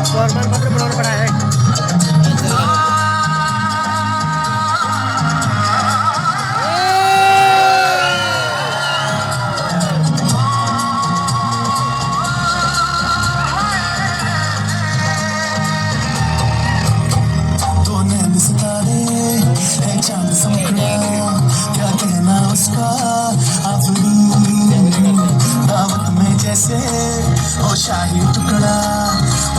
Formal पत्र banana पड़ा है। क्या कहना उसका दावत में जैसे ओ शाही टुकड़ा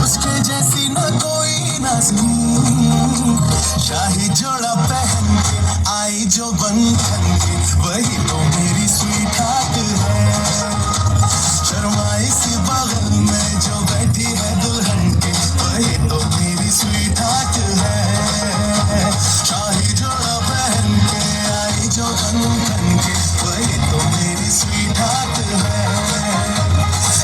उसके जैसी न कोई नाज़नीन शाही जोड़ा पहन के आई जो बंधन के वही तो मेरी स्वीट हार्ट है शर्माई सी बगल में जो बैठी है दुल्हन के वही तो मेरी स्वीट हार्ट है शाही जोड़ा पहन के आई जो बंधन के वही तो मेरी स्वीट हार्ट है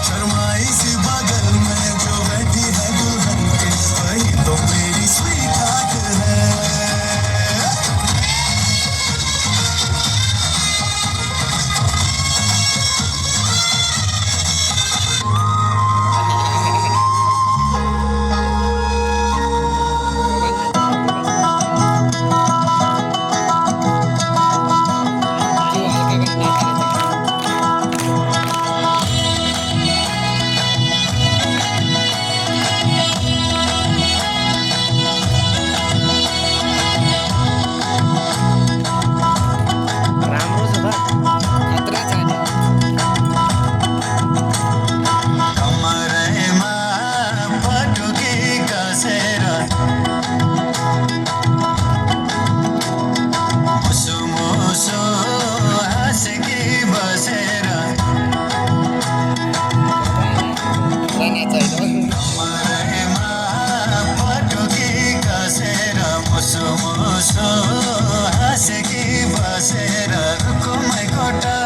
शर्माई सी बगल में जो बैठी है दुल्हन के वही तो मेरी स्वीट हार्ट है राम्रो छ त खतरा छ नि कमरेमा पटुकी कसेर मुसु मुसु हाँसेकी बसेर खाना छैन कमरेमा पटुकी कसेर मुसु मुसु हाँसेकी बसेर रुकुमै कोटा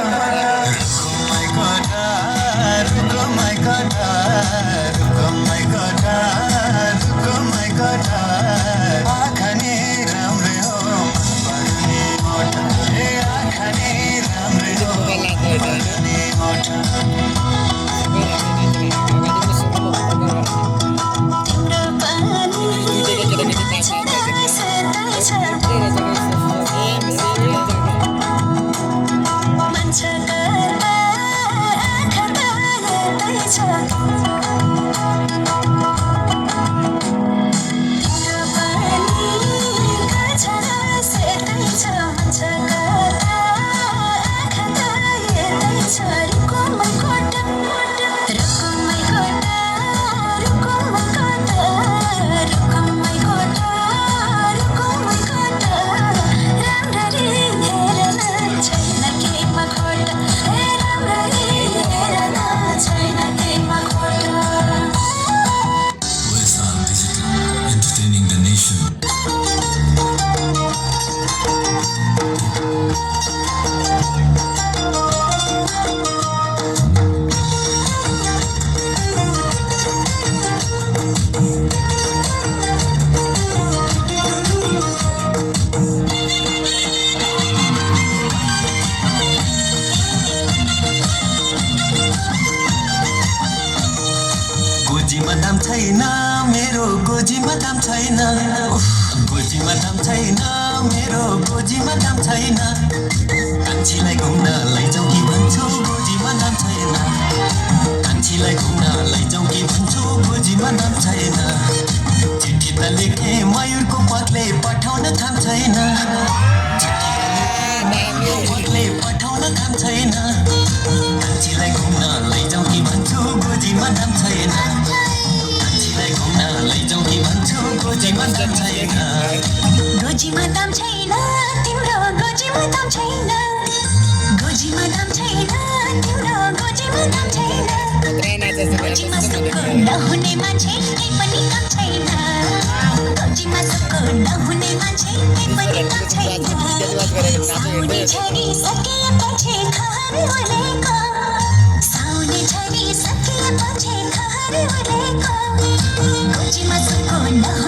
रुकुमै कोटा रुकुमै कोटा रुकुमै कोटा रुकुमै कोटा आँखा नि राम्रै हो पर्ने मोटा ए आँखा नि राम्रै हो पर्ने मोटा तिम्रो पानी मान्छ गर्दा आँखा हेर्दैछ तिम्रो पानी गछरा सेर्दैछ मान्छ गर्दा आँखा हेर्दैछ रुकुमै कोटा रुकुमै कोटा रुकुमै कोटा रुकुमै कोटा रुकुमै कोटा राम्ररी हेर्न छैन केमा खोटा ए राम्ररी हेर्न छैन केमा खोटा Westside Digital, entertaining the nation. गोजीमा दाम छैन मेरो गोजीमा दाम छैन गोजीमा दाम छैन मेरो गोजीमा दाम छैन कान्छीलाई घुम्न लैजाउँ कि भन्छु गोजीमा दाम छैन कान्छीलाई घुम्न लैजाउँ कि भन्छु गोजीमा दाम छैन चिठी त लेखे मयूरको पत्ले पठाउन काम छैन चिठी त लेखे मयूरको पत्ले पठाउन काम छैन कान्छीलाई घुम्न लैजाउँ कि भन्छु गोजीमा दाम छैन कान्छीलाई घुम्न लैजाउँ कि भन्छु गोजीमा दाम छैन गोजीमा दाम छैन तिम्रो गोजीमा दाम छैन गोजीमा दाम छैन तिम्रो गोजीमा दाम छैन गोजीमा सुको नहुने मान्छे केही पनि काम छैन गोजीमा सुको नहुने मान्छे केही पनि काम छैन साउने छरी सकिएपछि खहर ओलेको साउने छरी सकिएपछि खहर ओलेको गोजीमा सुको नहुने